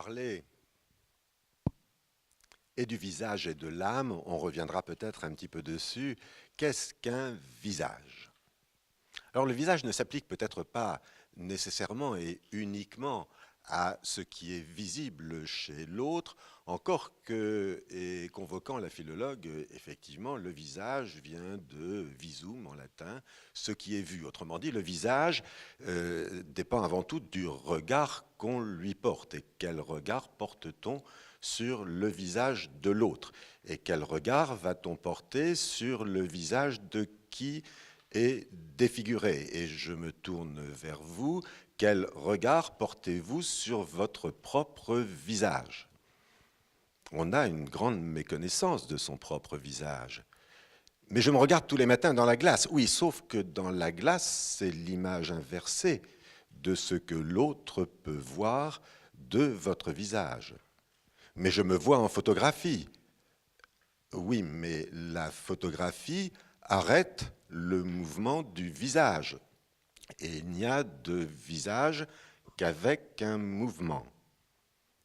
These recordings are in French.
parler et du visage et de l'âme, on reviendra peut-être un petit peu dessus. Qu'est-ce qu'un visage? Alors le visage ne s'applique peut-être pas nécessairement et uniquement à ce qui est visible chez l'autre, encore que, et convoquant la philologue, effectivement, le visage vient de visum en latin, ce qui est vu. Autrement dit, le visage dépend avant tout du regard qu'on lui porte. Et quel regard porte-t-on sur le visage de l'autre? Et quel regard va-t-on porter sur le visage de qui est défiguré? Et je me tourne vers vous. Quel regard portez-vous sur votre propre visage? On a une grande méconnaissance de son propre visage. Mais je me regarde tous les matins dans la glace. Oui, sauf que dans la glace, c'est l'image inversée de ce que l'autre peut voir de votre visage. Mais je me vois en photographie. Oui, mais la photographie arrête le mouvement du visage. Et il n'y a de visage qu'avec un mouvement.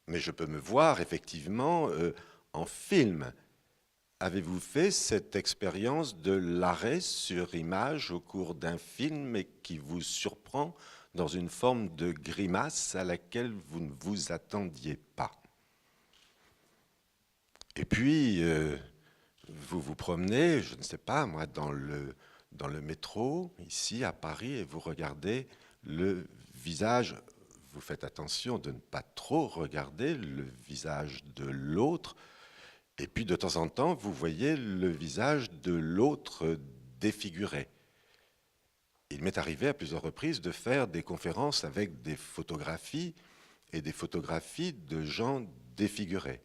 Mais je peux me voir effectivement en film. Avez-vous fait cette expérience de l'arrêt sur image au cours d'un film et qui vous surprend dans une forme de grimace à laquelle vous ne vous attendiez pas? Et puis, vous vous promenez, je ne sais pas moi, dans le métro, ici à Paris, et vous regardez le visage. Vous faites attention de ne pas trop regarder le visage de l'autre. Et puis de temps en temps, vous voyez le visage de l'autre défiguré. Il m'est arrivé à plusieurs reprises de faire des conférences avec des photographies et des photographies de gens défigurés.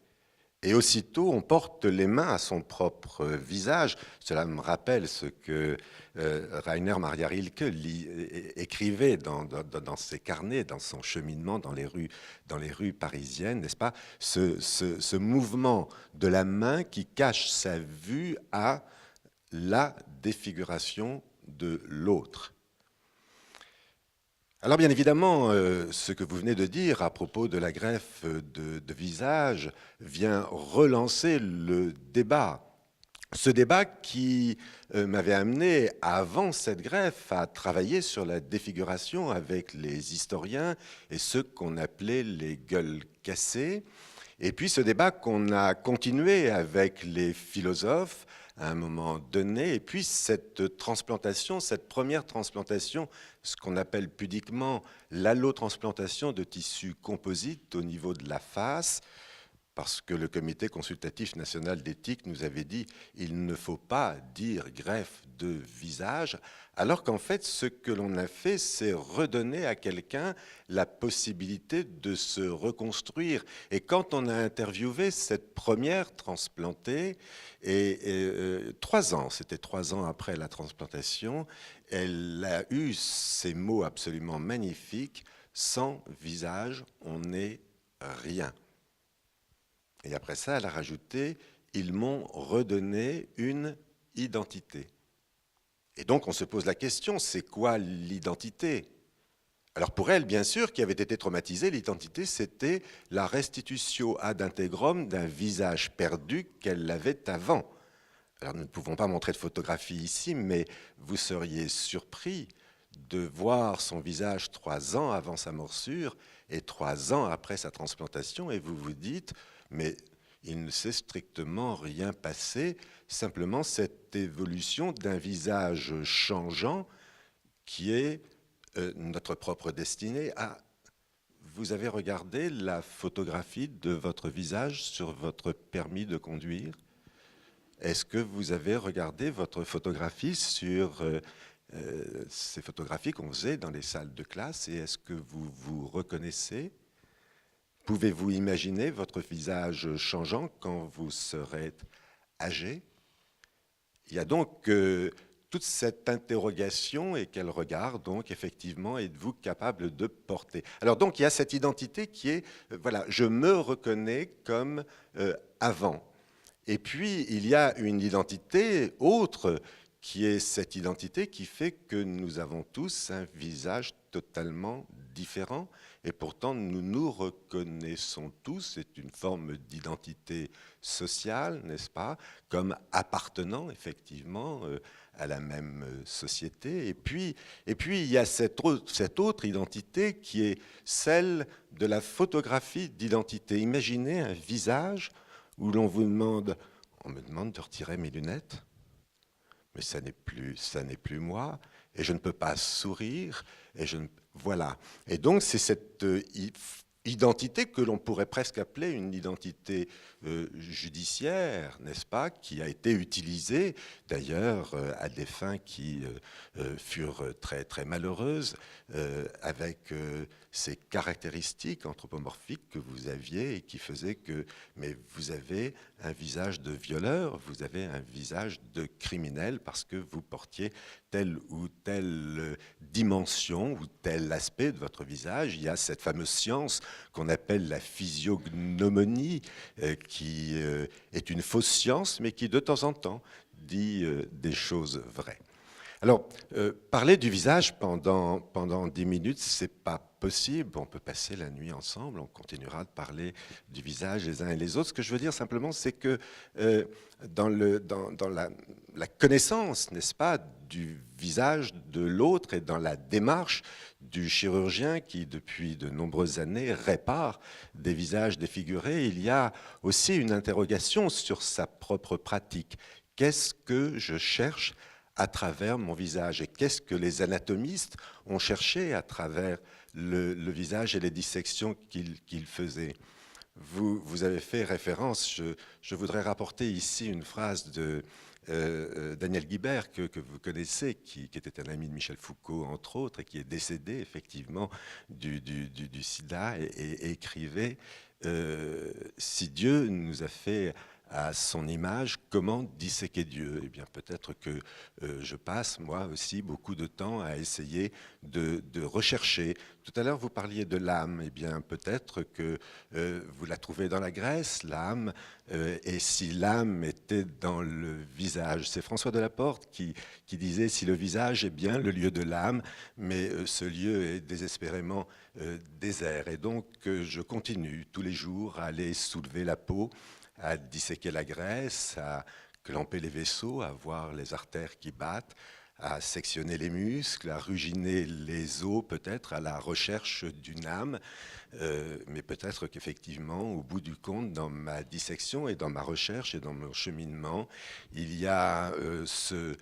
Et aussitôt, on porte les mains à son propre visage. Cela me rappelle ce que Rainer Maria Rilke écrivait dans ses carnets, dans son cheminement dans les rues parisiennes, n'est-ce pas? Ce mouvement de la main qui cache sa vue à la défiguration de l'autre. Alors bien évidemment, ce que vous venez de dire à propos de la greffe de visage vient relancer le débat. Ce débat qui m'avait amené, avant cette greffe, à travailler sur la défiguration avec les historiens et ceux qu'on appelait les gueules cassées. Et puis ce débat qu'on a continué avec les philosophes à un moment donné, et puis cette transplantation, cette première transplantation, ce qu'on appelle pudiquement l'allotransplantation de tissus composites au niveau de la face, parce que le Comité consultatif national d'éthique nous avait dit il ne faut pas dire greffe de visage, alors qu'en fait, ce que l'on a fait, c'est redonner à quelqu'un la possibilité de se reconstruire. Et quand on a interviewé cette première transplantée, et 3 ans, c'était 3 ans après la transplantation, elle a eu ces mots absolument magnifiques, sans visage, on n'est rien. Et après ça, elle a rajouté « ils m'ont redonné une identité ». Et donc on se pose la question, c'est quoi l'identité? Alors pour elle, bien sûr, qui avait été traumatisée, l'identité, c'était la restitutio ad integrum d'un visage perdu qu'elle avait avant. Alors nous ne pouvons pas montrer de photographie ici, mais vous seriez surpris de voir son visage 3 ans avant sa morsure et 3 ans après sa transplantation, et vous vous dites, mais il ne s'est strictement rien passé, simplement cette évolution d'un visage changeant qui est notre propre destinée. Ah, vous avez regardé la photographie de votre visage sur votre permis de conduire? Est-ce que vous avez regardé votre photographie sur ces photographies qu'on faisait dans les salles de classe, et est-ce que vous vous reconnaissez? Pouvez-vous imaginer votre visage changeant quand vous serez âgé? Il y a donc toute cette interrogation, et quel regard, donc, effectivement, êtes-vous capable de porter? Alors donc, il y a cette identité qui est, voilà, je me reconnais comme avant. Et puis, il y a une identité autre qui est cette identité qui fait que nous avons tous un visage totalement différents, et pourtant nous nous reconnaissons tous. C'est une forme d'identité sociale, n'est-ce pas, comme appartenant effectivement à la même société. Et puis il y a cette autre identité qui est celle de la photographie d'identité. Imaginez un visage où on me demande de retirer mes lunettes, mais ça n'est plus moi, et je ne peux pas sourire, voilà. Et donc c'est cette identité que l'on pourrait presque appeler une identité judiciaire, n'est-ce pas, qui a été utilisée d'ailleurs à des fins qui furent très, très malheureuses, avec ces caractéristiques anthropomorphiques que vous aviez et qui faisaient que, mais vous avez un visage de violeur, vous avez un visage de criminel parce que vous portiez telle ou telle dimension ou tel aspect de votre visage. Il y a cette fameuse science qu'on appelle la physiognomonie, qui est une fausse science, mais qui de temps en temps dit des choses vraies. Alors, parler du visage pendant 10 minutes, c'est pas possible. On peut passer la nuit ensemble, on continuera de parler du visage les uns et les autres. Ce que je veux dire simplement, c'est que dans la connaissance, n'est-ce pas, du visage de l'autre et dans la démarche du chirurgien qui, depuis de nombreuses années, répare des visages défigurés, il y a aussi une interrogation sur sa propre pratique. Qu'est-ce que je cherche à travers mon visage? Et qu'est-ce que les anatomistes ont cherché à travers le visage et les dissections qu'ils faisaient? Vous avez fait référence, je voudrais rapporter ici une phrase de Daniel Guibert, que vous connaissez, qui était un ami de Michel Foucault, entre autres, et qui est décédé effectivement du sida, et écrivait si Dieu nous a fait à son image, comment disséquer Dieu? Eh bien, peut-être que je passe, moi aussi, beaucoup de temps à essayer de rechercher. Tout à l'heure, vous parliez de l'âme. Eh bien, peut-être que vous la trouvez dans la Grèce, l'âme, et si l'âme était dans le visage. C'est François Delaporte qui disait « Si le visage est bien le lieu de l'âme, mais ce lieu est désespérément désert ». Et donc, je continue tous les jours à aller soulever la peau, à disséquer la graisse, à clamper les vaisseaux, à voir les artères qui battent, à sectionner les muscles, à ruginer les os peut-être, à la recherche d'une âme. Mais peut-être qu'effectivement, au bout du compte, dans ma dissection et dans ma recherche et dans mon cheminement, il y a ce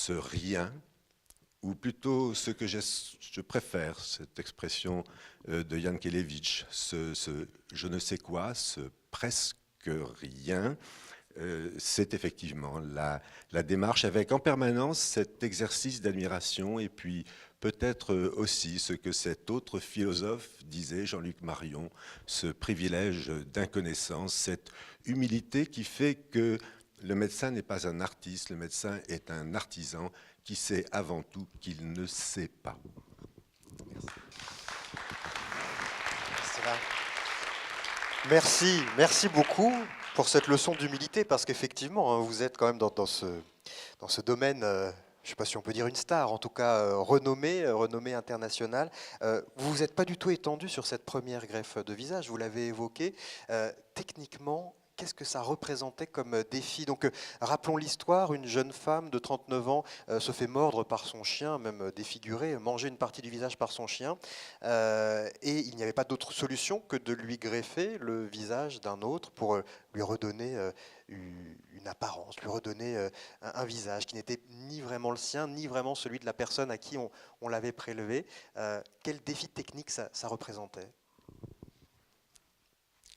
rien, ou plutôt ce que je préfère, cette expression de Jan Kelevich, ce je ne sais quoi, ce presque rien, c'est effectivement la démarche avec en permanence cet exercice d'admiration et puis peut-être aussi ce que cet autre philosophe disait, Jean-Luc Marion, ce privilège d'inconnaissance, cette humilité qui fait que le médecin n'est pas un artiste, le médecin est un artisan qui sait avant tout qu'il ne sait pas. Merci. Merci beaucoup pour cette leçon d'humilité, parce qu'effectivement, vous êtes quand même dans ce domaine, je ne sais pas si on peut dire une star, en tout cas renommée internationale. Vous vous êtes pas du tout étendu sur cette première greffe de visage, vous l'avez évoqué. Techniquement, qu'est-ce que ça représentait comme défi? Donc, rappelons l'histoire, une jeune femme de 39 ans se fait mordre par son chien, même défigurée, manger une partie du visage par son chien, et il n'y avait pas d'autre solution que de lui greffer le visage d'un autre pour lui redonner une apparence, lui redonner un visage qui n'était ni vraiment le sien, ni vraiment celui de la personne à qui on l'avait prélevé. Quel défi technique ça représentait?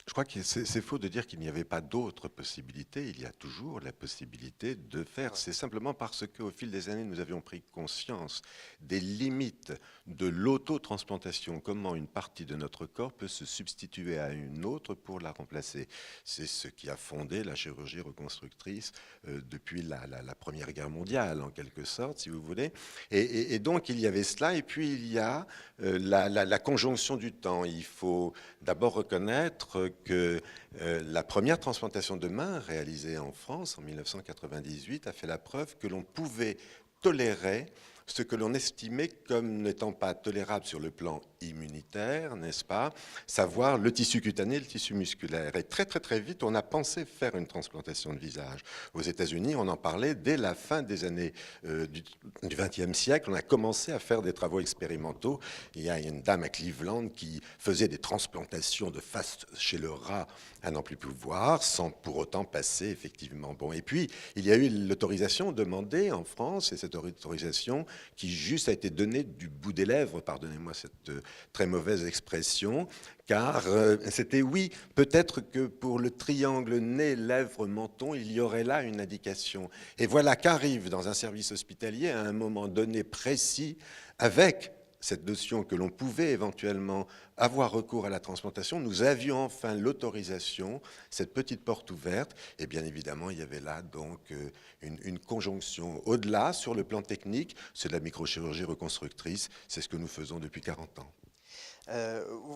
Je crois que c'est faux de dire qu'il n'y avait pas d'autres possibilités. Il y a toujours la possibilité de faire. C'est simplement parce qu'au fil des années, nous avions pris conscience des limites de l'autotransplantation, comment une partie de notre corps peut se substituer à une autre pour la remplacer. C'est ce qui a fondé la chirurgie reconstructrice depuis la Première Guerre mondiale, en quelque sorte, si vous voulez. Et donc, il y avait cela. Et puis, il y a la conjonction du temps. Il faut d'abord reconnaître que la première transplantation de main réalisée en France en 1998 a fait la preuve que l'on pouvait tolérer ce que l'on estimait comme n'étant pas tolérable sur le plan immunitaire, n'est-ce pas? Savoir le tissu cutané, le tissu musculaire. Et très très très vite, on a pensé faire une transplantation de visage. Aux États-Unis, on en parlait dès la fin des années du XXe siècle. On a commencé à faire des travaux expérimentaux. Il y a une dame à Cleveland qui faisait des transplantations de face chez le rat à n'en plus pouvoir, sans pour autant passer effectivement. Bon, et puis, il y a eu l'autorisation demandée en France, et cette autorisation qui juste a été donnée du bout des lèvres, pardonnez-moi cette très mauvaise expression, car c'était oui, peut-être que pour le triangle nez, lèvres, menton, il y aurait là une indication. Et voilà qu'arrive dans un service hospitalier à un moment donné précis, avec cette notion que l'on pouvait éventuellement avoir recours à la transplantation, nous avions enfin l'autorisation, cette petite porte ouverte, et bien évidemment, il y avait là donc une conjonction. Au-delà, sur le plan technique, c'est de la microchirurgie reconstructrice, c'est ce que nous faisons depuis 40 ans.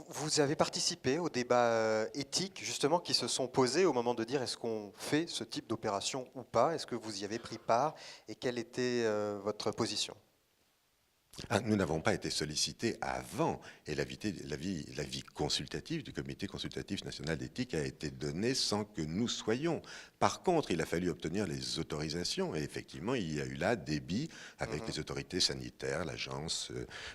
Vous avez participé aux débats éthiques, justement, qui se sont posés au moment de dire est-ce qu'on fait ce type d'opération ou pas? Est-ce que vous y avez pris part? Et quelle était votre position? Nous n'avons pas été sollicités avant, et l'avis consultatif du Comité consultatif national d'éthique a été donné sans que nous soyons. Par contre, il a fallu obtenir les autorisations, et effectivement, il y a eu là débit avec les autorités sanitaires, l'agence,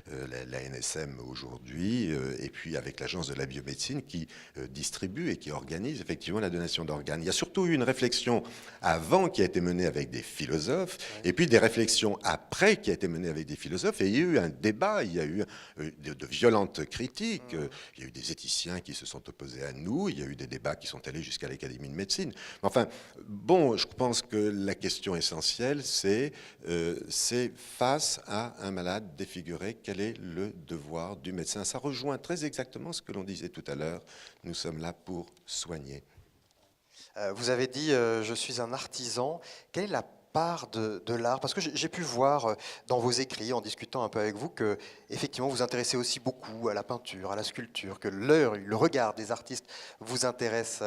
la NSM aujourd'hui, et puis avec l'agence de la biomédecine qui distribue et qui organise effectivement la donation d'organes. Il y a surtout eu une réflexion avant qui a été menée avec des philosophes, et puis des réflexions après qui a été menée avec des philosophes, et il y a eu un débat, il y a eu de violentes critiques, il y a eu des éthiciens qui se sont opposés à nous, il y a eu des débats qui sont allés jusqu'à l'Académie de médecine. Enfin, bon, je pense que la question essentielle, c'est face à un malade défiguré, quel est le devoir du médecin? Ça rejoint très exactement ce que l'on disait tout à l'heure, nous sommes là pour soigner. Vous avez dit je suis un artisan. Quelle est la part de l'art? Parce que j'ai pu voir dans vos écrits, en discutant un peu avec vous, que effectivement vous intéressez aussi beaucoup à la peinture, à la sculpture, que le regard des artistes vous intéresse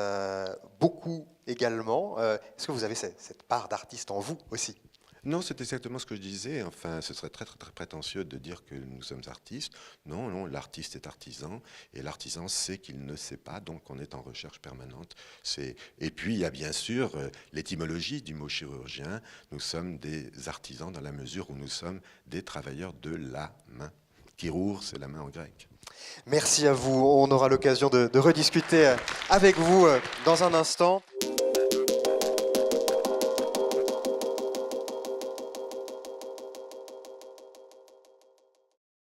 beaucoup également. Est-ce que vous avez cette part d'artiste en vous aussi? Non, c'est exactement ce que je disais. Enfin, ce serait très, très, très prétentieux de dire que nous sommes artistes. Non, non, l'artiste est artisan, et l'artisan sait qu'il ne sait pas, donc on est en recherche permanente. Et puis, il y a bien sûr l'étymologie du mot chirurgien. Nous sommes des artisans dans la mesure où nous sommes des travailleurs de la main. Chirour, c'est la main en grec. Merci à vous. On aura l'occasion de rediscuter avec vous dans un instant.